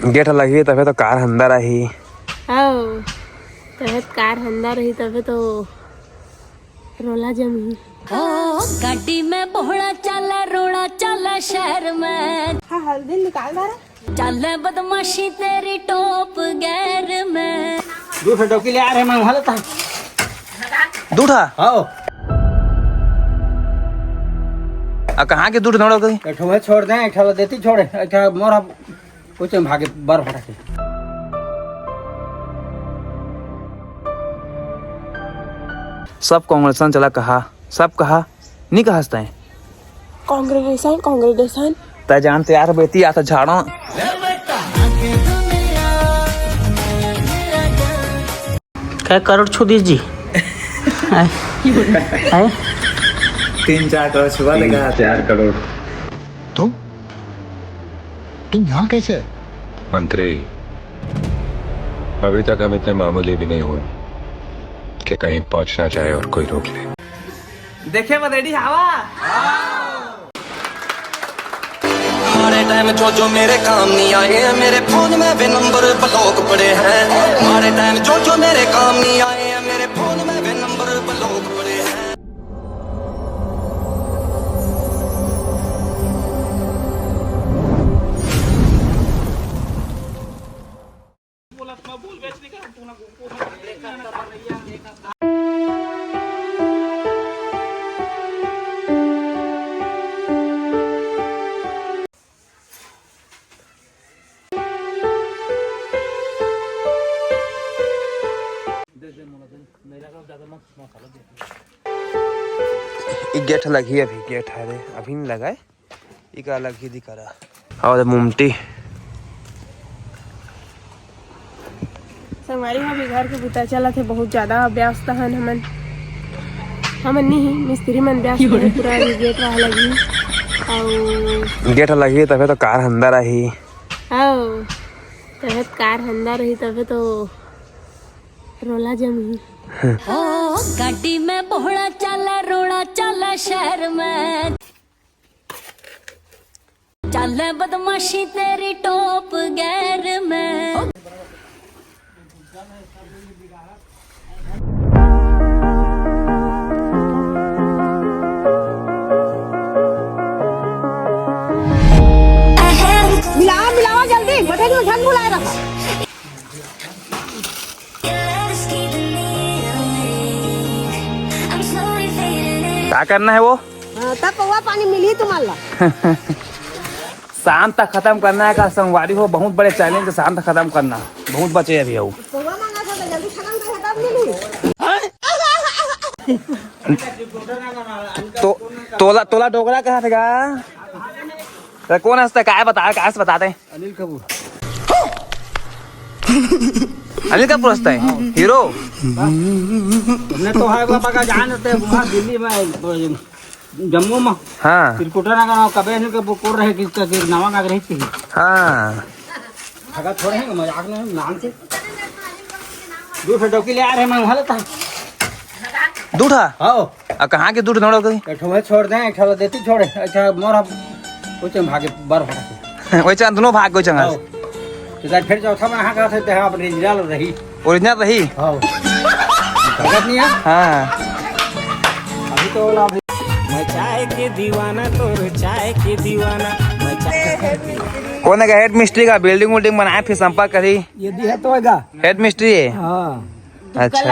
Gate लगी तबे तो कार अंदर आई। तबे कार अंदर रही तबे तो रोला जमी। गाड़ी में बोहड़ा चला रोड़ा चला शहर में। हाँ हल्दी निकाल दे चल बदमाशी तेरी टॉप गैर में। दूसरा टोकी ले आ रहे मैं वहाँ लेता दूठा आओ कहाँ के दूठ नोड़ो गई एक ठो छोड़ दें, एक ठो देती छोड़े, एक ठो मोरा कुछ भागे बार फटा के। सब कांग्रेसन चला कहा, सब कहा नहीं कहा हंसते हैं। कांग्रेसन तय जानते यार बेटी आता झाड़ो। क्या करोड़ छू दीजिए 3-4 करोड़ छुआ लगा 4 करोड़। तुम यहाँ कैसे? मंत्री अभी तक हम इतने मामूली भी नहीं हुए कि कहीं पहुंचना चाहे और कोई रोक ले। देखे मत रेडी हवा मारे टाइम जो मेरे काम नहीं आए हैं, मेरे फोन में भी नंबर ब्लॉक पड़े हैं। मारे टाइम जो मेरे काम नहीं आए हैं, मेरे फोन में भी नंबर ब्लॉक पड़े हैं। गेट लगी अभी गेट है रे अभी नहीं लगा है एक अलग ही दिखा रहा। और मुमटी संगवारी हम घर के बुता चला थे बहुत ज्यादा व्यस्त हन हमन नहीं मिस्त्री मन व्यस्त है पूरा गेट रहा लगी और गेट लगी तबे तो कार अंदर आई। तबे कार अंदर रही तबे तो रोला जमी। गाड़ी में बोहड़ा चला रोड़ा चला शहर में। चल बदमाशी तेरी टॉप गैर में। मिलावा जल्दी बटे में झन बुलाए रखा। क्या करना है वो तब पौवा पानी मिली तुम्हारा शाम तक खत्म करना है का संगवारी हो बहुत बड़े चैलेंज शाम तक खत्म करना बहुत बचे अभी हो। पौवा मांगा था तो जल्दी खत्म कर तब मिली। तो तोला डोगरा कहाँ था तो कौन हंसता क्या बता क्या से बताते हैं। अनिल कपूर अनिल कपूर हंसता है हीरो। तुमने तो है बाबा का जानते हैं वहाँ दिल्ली में जम्मू में। हाँ त्रिकुटा ना गाँव कबे अनिल कपूर कोर रहे किसका कि नावा का रही थी। हाँ भगा थोड़े हैं मजाक में नाम से दूसरा टोकी ले आ रहे मैं वहाँ लेता दूठा आओ कहाँ के दूठ नोड़ो गई एक ठो छोड़ दें, एक ठो देती छोड़े, एक ठो मोरा कुछ भागे बार फटा के। वही चांद दोनों भाग गए चंगा तो फिर चौथा में हाँ कहते हैं आप रिजल रही ओरिजिनल रही। हाँ भगत नहीं है। हाँ अभी तो मैं चाय के दीवाना तो चाय के दीवाना मैं चाय कौन है हेड मिस्त्री का बिल्डिंग वुल्डिंग बनाया फिर संपर्क करी। ये दी है तो होगा हेड मिस्त्री है। हाँ अच्छा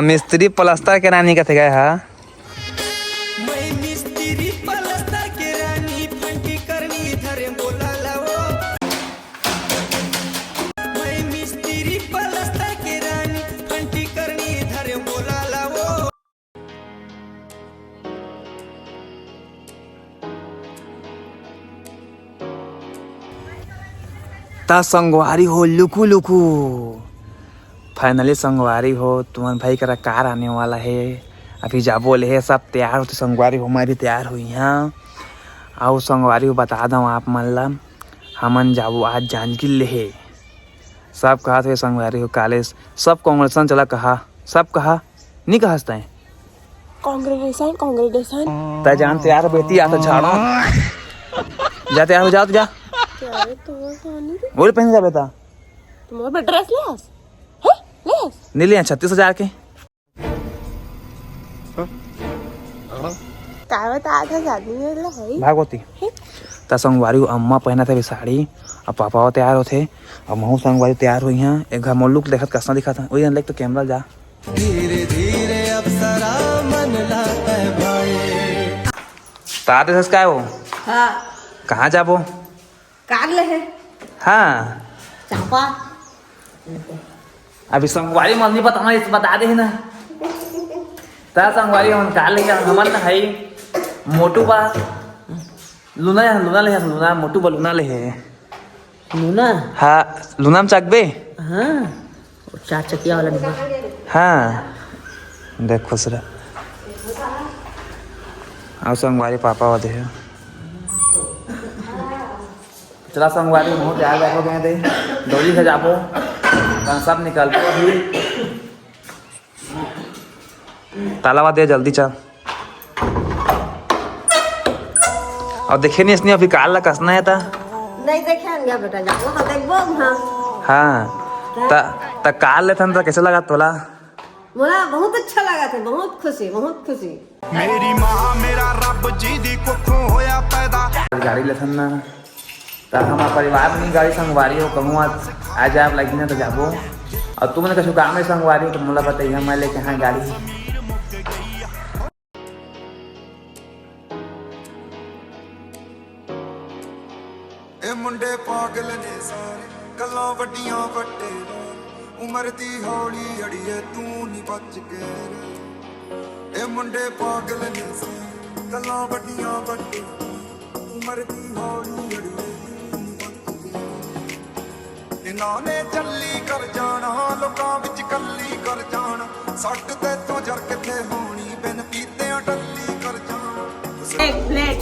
मिस्त्री प्लस्तर के रानी का थे गए। हाँ मैं मिस्त्री पलस्तर के रानी फंटी करनी धरे बोला लाओ। मैं मिस्त्री पलस्तर के रानी फंटी करनी धरे बोला लाओ। ता संगवारी हो लुकू लुकू फाइनली संगवारी हो तुम्हारे भाई का कार आने वाला है। अभी जा बोले है सब तैयार हो तो संगवारी हो मैं भी तैयार हुई यहाँ आओ संगवारी हो बता दूँ आप मतलब हमन जाबो आज जानकी ले सब कहा थे संगवारी हो कॉलेज सब कांग्रेसन चला कहा सब कहा नहीं कहा हंसते हैं। कांग्रेसन तय जानते यार बेटी आता झाड़ो जा तैयार हो जाओ तो जा अरे तो सोनी वो पहन जा बेटा तुम और ड्रेस ले आस है ले आस नहीं लिया 36,000 के कावत आधा शादी में ला है भागवती ता संगवारी अम्मा पहना थे साड़ी और पापा तैयार होते और महू संगवारी तैयार हुई हैं एक घर मोलूक देखत कैसा दिखा था वही लाइक तो कैमरा जा धीरे धीरे अब सारा मन लाता है भाई। ताते सस का हो हाँ कहाँ जाबो कार ले है हाँ चापा अभी संगवारी मम्मी पता इस बता दे ना ता संगवारी हम कहा लेंगे हमारे ना है मोटू बा लूना ले मोटू बा लूना ले है लूना हाँ लूना में चकबे हाँ वो 4 चकिया वाला डिब्बा हाँ देख खुश रह और संगवारी पापा वाले है चला संगवारी मुँह तैयार बैठो गए थे डोली से जाबो सब निकल तालाबा दे जल्दी चल और देखे नहीं इसने अभी काल ला कसना है था नहीं देखे गया बेटा जाओ तो देखबो हां हाँ ता काल ले था कैसे लगा तोला मोला बहुत अच्छा लगा था बहुत खुशी मेरी मां मेरा रब जी दी कुखों होया पैदा गाड़ी ले था ना ता हमारा परिवार में गाड़ी संगवारी हो कहूँ आज आप लगी ना तो जाबो और तुमने कछु काम में संगवारी हो तो मुला बताइए मैं लेके हाँ गाड़ी ए मुंडे पागल ने सारे गल्लां वड्डियां वड्डे उम्र दी हौली अड़िए तू नहीं बच के ए मुंडे पागल ने सारे गल्लां वड्डियां वड्डे उम्र दी हौली अड़िए तू नहीं बच के इन्हां ने चली कर जाना लोकां विच कल्ली कर जाना सट ते तो जर किथे होनी बिन पीते टल्ली कर जाना एक प्लेट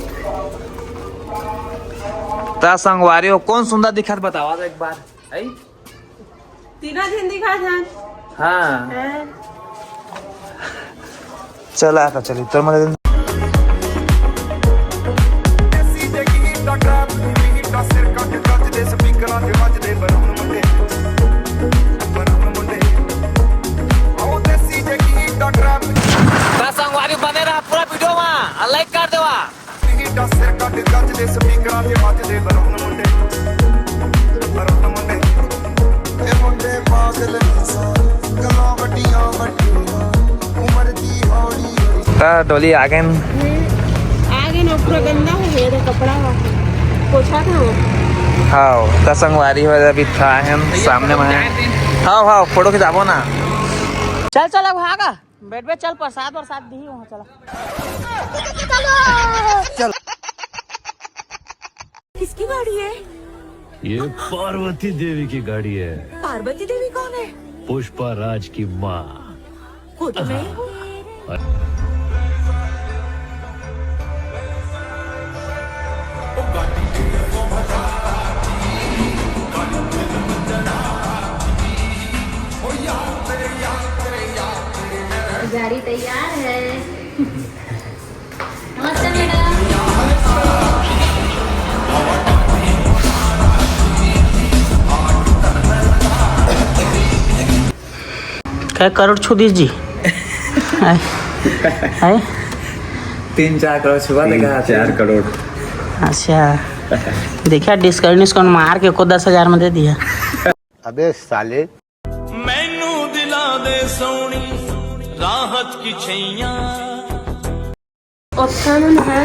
ता संगवारी हो कौन सुंदर दिखा बतावा एक बार आई तीनों दिन दिखा था हाँ चला था चली तो मजे ਐਸੀ ਜਗੀ ਦਾ ਟਰੈਪ ਵੀ ਦਾ ਸਿਰ ਕੱਟ ਕੱਟ ਦੇ ਸਪੀਕਰਾਂ ਤੇ ਵੱਜਦੇ ਬਰੂਨ ਮੁੰਡੇ ਆਓ ਦੇਸੀ ਜਗੀ ਦਾ ਟਰੈਪ ता संगवारी बने रहा पूरा वीडियो में लाइक कर देवा ਵੀ ਦਾ ਸਿਰ ਕੱਟ ਕੱਟ ਦੇ ਸਪੀਕਰਾਂ ਤੇ ਵੱਜਦੇ ਬਰੂਨ ਮੁੰਡੇ ਇਹ ਮੁੰਡੇ ਪਾਗਲ ਨੇ ਸਾਰੇ ਗੱਲਾਂ ਵੱਡੀਆਂ ਵੱਡੀਆਂ ਉਮਰ ਦੀ ਹੌਲੀ ता डोली आ गए आगे ना पूरा गंदा हो गया था कपड़ा का पोछा था वो हाँ ता संगवारी हो अभी था हम सामने में है हाँ फोटो खिंचाबो ना चल चल अब भागा बैठ बैठ चल प्रसाद दी वहाँ चला चल किसकी गाड़ी है ये पार्वती देवी की गाड़ी है। पार्वती देवी कौन है पुष्पा राज की माँ। वो तो मैं हूँ गाड़ी तैयार है नमस्ते मैडम क्या करोड़ छुदी जी है 3-4 करोड़ छुआ देगा 4 करोड़ अच्छा देखिए डिस्काउंट मार के को 10,000 में दे दिया अबे साले मैनू दिला दे सोनी राहत की छैया ओक्का मन है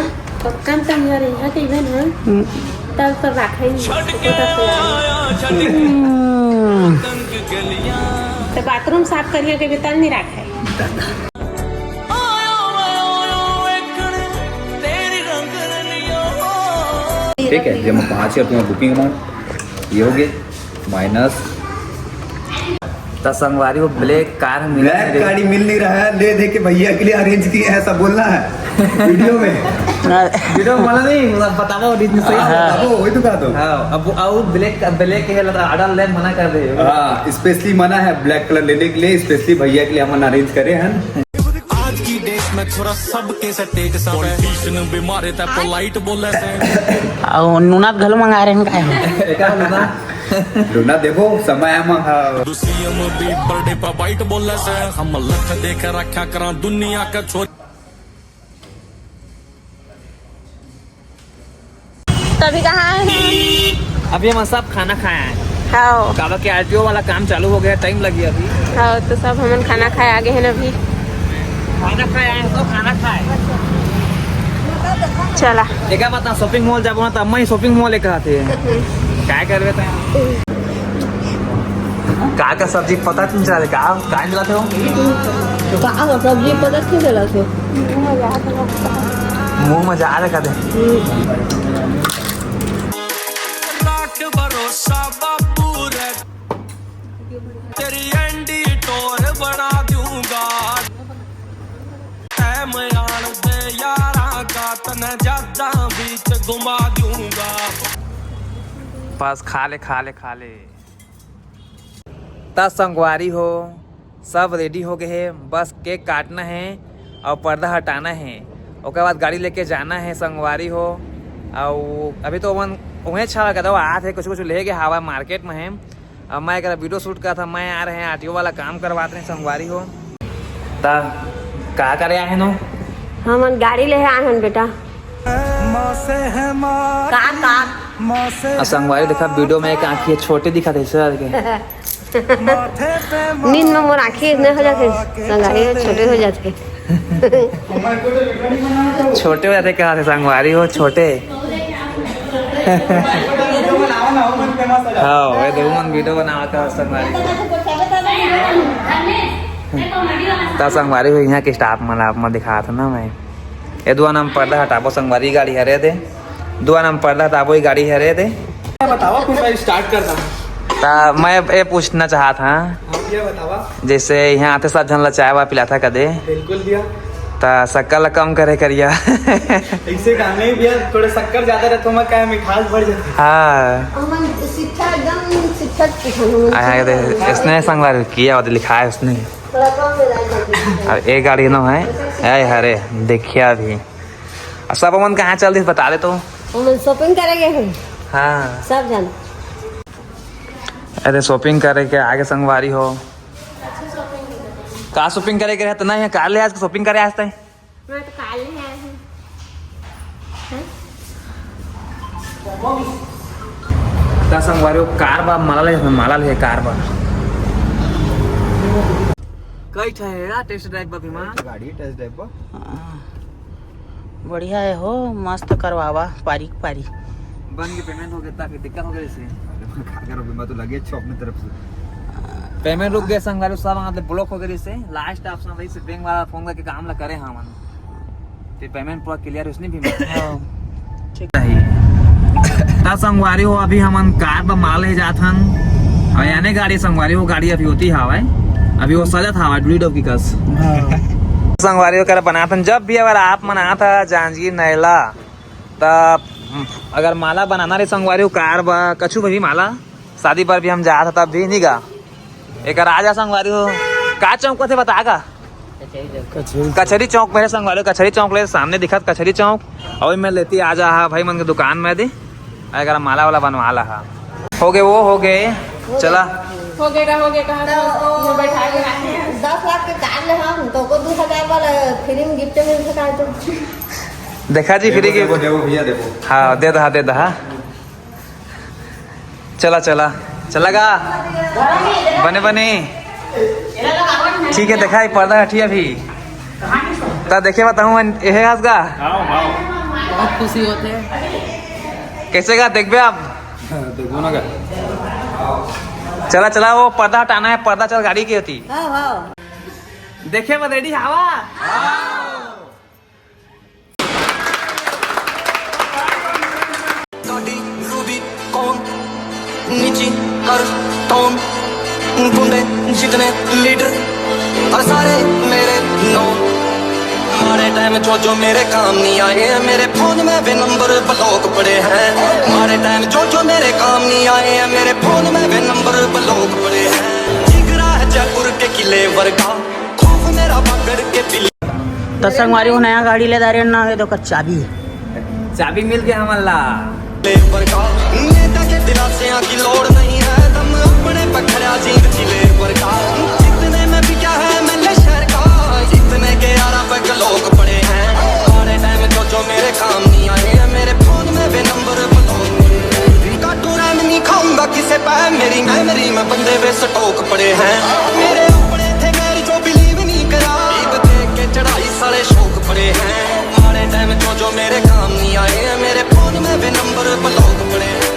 ओक्का में तंग रही है कि इवन है तब पर रखा ही तंग गलियां तो बाथरूम साफ करिए के भी तंग नहीं रखा है ठीक है जब 5,000 तुम्हारा बुकिंग अमाउंट ये हो गया माइनस ता संगवारी वो ब्लैक कार मिला ब्लैक गाड़ी मिल नहीं रहा है ले दे के भैया के लिए अरेंज किया है ऐसा बोलना है वीडियो में वीडियो में बोला नहीं मतलब बताओ डिस्नी सही बताओ वही तो कहा तो हाँ अब ब्लैक के है आडल ले मना कर दे हाँ स्पेशली मना है ब्लैक कलर लेने के लिए स्पेशली भैया के लिए हम अरेंज करे हैं आज की डेट मैं छोरा सबके स्टेट सा पॉलिटिशियन बीमारे ता पोलाइट बोले से और नूना घलो मंगा रहे हैं काय लूना देखो समय हम सीएम भी बर्थडे पर बाइट बोले से हम लख देख रखा करा दुनिया का छोर। तभी कहाँ है? अभी हम सब खाना खाए हैं। हाँ काबा के आरटीओ वाला काम चालू हो गया, टाइम लगी अभी। हाँ तो सब हम खाना खाए आगे हैं ना अभी। खाना खाए हैं तो खाना खाए। चला एक बता शॉपिंग मॉल जाबो ना, तो अम्मा ही शॉपिंग मॉल एक थे क्या कर रहे थे? का सब्जी पता नहीं चला का मिला थे का सब्जी पता क्यों चला थे? मुंह में जा रखा थे। भरोसा बापू रे तेरी एंडी टोर बना दूंगा मयान दे यारा का तन ज्यादा बीच घुमा दूंगा। बस खा ले ता संगवारी हो सब रेडी हो गए है, बस केक काटना है और पर्दा हटाना है, उसके बाद गाड़ी लेके जाना है संगवारी हो। और अभी तो उन्हें अच्छा लगा था, आया थे कुछ ले गए हवा मार्केट में है। अब मैं एक वीडियो शूट का था, मैं आ रहे हैं आरटीओ वाला काम करवाते हैं संगवारी हो। ता का करे आए नो? हम गाड़ी ले आए हैं बेटा। संगवारी देखा वीडियो में एक आँखी छोटे दिखा थे सर के नींद में मोर आँखें नहीं हो जाते, संगारी छोटे हो जाते। छोटे हो जाते कहा थे संगवारी हो छोटे। हाँ वो देखो मन वीडियो बनावा था संगवारी ता संगवारी हो यहाँ के स्टाफ मन आप में दिखा था ना मैं। ये दुआ नाम पर्दा हटाबो संगवारी गाड़ी हरे दे, दुआ नाम पर्दा हटाबो ही गाड़ी हरे दे। बतावा फिर मैं स्टार्ट करता हूँ। ता मैं ये पूछना चाहा था, ये बतावा जैसे यहाँ आते सब जन ला चाय वा पिलाता कदे? बिल्कुल भैया। ता शक्कर कम करे करिया। ऐसे काम नहीं भैया, थोड़े शक्कर ज्यादा रहते तो मैं क्या मिठास बढ़ जाती। हाँ शिक्षा एकदम शिक्षा इसने संगवारी किया और लिखा है उसने। थोड़ा कम में और एक गाड़ी ना है हरे देखिए अभी सब अमन कहाँ चल रही बता दे तो। हम शॉपिंग करेंगे हम हाँ सब जन। अरे शॉपिंग करे के आगे संगवारी हो का शॉपिंग करे के रहता नहीं है कार ले आज शॉपिंग करे आज तक मैं तो काल ले आए हैं। का संगवारी हो कार बा माला ले कार बा कई ठहरा टेस्ट ड्राइव बा भीमा गाड़ी टेस्ट ड्राइव बा बढ़िया है हो, मस्त करवावा पारी बन के पेमेंट हो गया ताकि दिक्कत हो गई इसे करो बीमा तो लगे अच्छो अपनी तरफ से पेमेंट रुक गए संगवारी सब वहाँ ब्लॉक हो गई से लास्ट ऑप्शन वही से बैंक वाला फोन करके काम ला करे हाँ मन फिर पेमेंट पूरा क्लियर उसने भी ठीक है। ता संगवारी हो अभी हमन कार पर माल ले जात हन और यानी गाड़ी संगवारी हो गाड़ी अभी होती हवा अभी वो सजत हवा डुलीडो की कस संगवारी हो कर बनाते जब भी अगर आप मना था जांजगीर नैला तब अगर माला बनाना रहे संगवारी हो कार बा कछु भी माला शादी पर भी हम जा था तब भी नहीं गा एक राजा संगवारी हो का चौक को थे बतागा कचहरी चौक मेरे संगवारी कचहरी चौक ले सामने दिखत कचहरी चौक और मैं लेती आ जा भाई मन के दुकान में दे अगर माला वाला बनवा ला हो गए वो हो गए चला हो गएगा तो बैठा के 10 लाख के कार ले हम तो को 2000 वाला फ्री में गिफ्ट मिल सकता है तो देखा जी फ्री की देखो भैया देखो हाँ दे दहा चला बने ठीक है देखा पर्दा हटिया भी तो देखे बताऊँ यह हंस गा बहुत खुशी होते हैं। कैसे गा देखबे आप देखो ना चला वो पर्दा हटाना है पर्दा चल गाड़ी की होती देखे मैं रेडी हवा नीची हर टोन गुंडे जितने लीडर और सारे मेरे नोन मारे टाइम जो मेरे काम नहीं आए हैं मेरे फोन में भी नंबर ब्लॉक पड़े हैं मारे टाइम जो मेरे काम नहीं आए हैं मेरे फोन में भी नंबर ब्लॉक पड़े हैं जिगरा है जयपुर के किले वर्गा खौफ मेरा पकड़ के पिली तो संगवारी को नया गाड़ी ले दारे ना है तो कर चाबी चाबी मिल गया हमारा। लेबर का नेता के दिलासियां की लोड़ नहीं है, दम अपने पखड़ा जीत की लेबर का। जितने में भी क्या है मैं शहर का, जितने के यारा पे लोग पड़े हैं। सारे टाइम जो मेरे काम नहीं आए हैं, मेरे फोन में वे नंबर काटू रैम नहीं खाऊंगा किसे पे, मेरी मेमोरी में बंदे वे स्टॉक पड़े हैं। मेरे अपने थे मेरी जो बिलीव नहीं करा, देख के चढ़ाई सारे शौक पड़े हैं। मारे टाइम जो मेरे काम नहीं आए हैं, मेरे फोन में वे नंबर ब्लॉक पड़े हैं।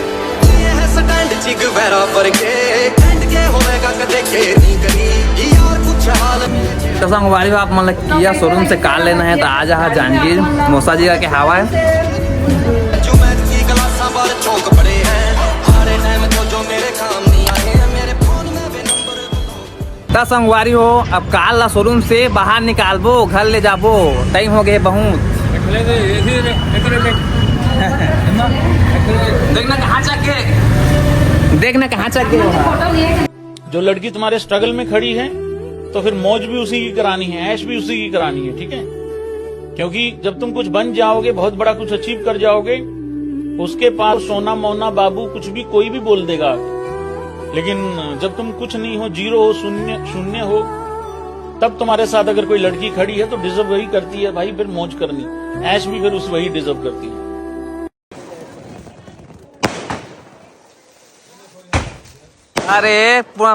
ये है स्टैंड चिग वैरा पर के एंड के होएगा कदे के नहीं करी यार कुछ हाल में। तो संगवारी हो आप मतलब किया शोरूम से कार लेना है तो आ जा जांजगीर मौसा जी का क्या हवा है। जो मैं की गलासा बार चौक पड़े हैं। मारे टाइम जो मेरे काम नहीं आए हैं, मेरे फोन में वे नंबर। तो संगवारी हो अब कार ला शोरूम से बाहर निकालबो, घर ले जाबो, टाइम हो गए बहुत। देखना कहाँ चके, देखना कहाँ चके। जो लड़की तुम्हारे स्ट्रगल में खड़ी है तो फिर मौज भी उसी की करानी है, ऐश भी उसी की करानी है, ठीक है। क्योंकि जब तुम कुछ बन जाओगे, बहुत बड़ा कुछ अचीव कर जाओगे, उसके पास सोना मोना बाबू कुछ भी कोई भी बोल देगा। लेकिन जब तुम कुछ नहीं हो, जीरो हो, शून्य हो, तब तुम्हारे साथ अगर कोई लड़की खड़ी है तो डिजर्व वही करती है भाई, फिर मौज करनी, ऐश भी फिर उस वही डिजर्व करती है। अरे पूरा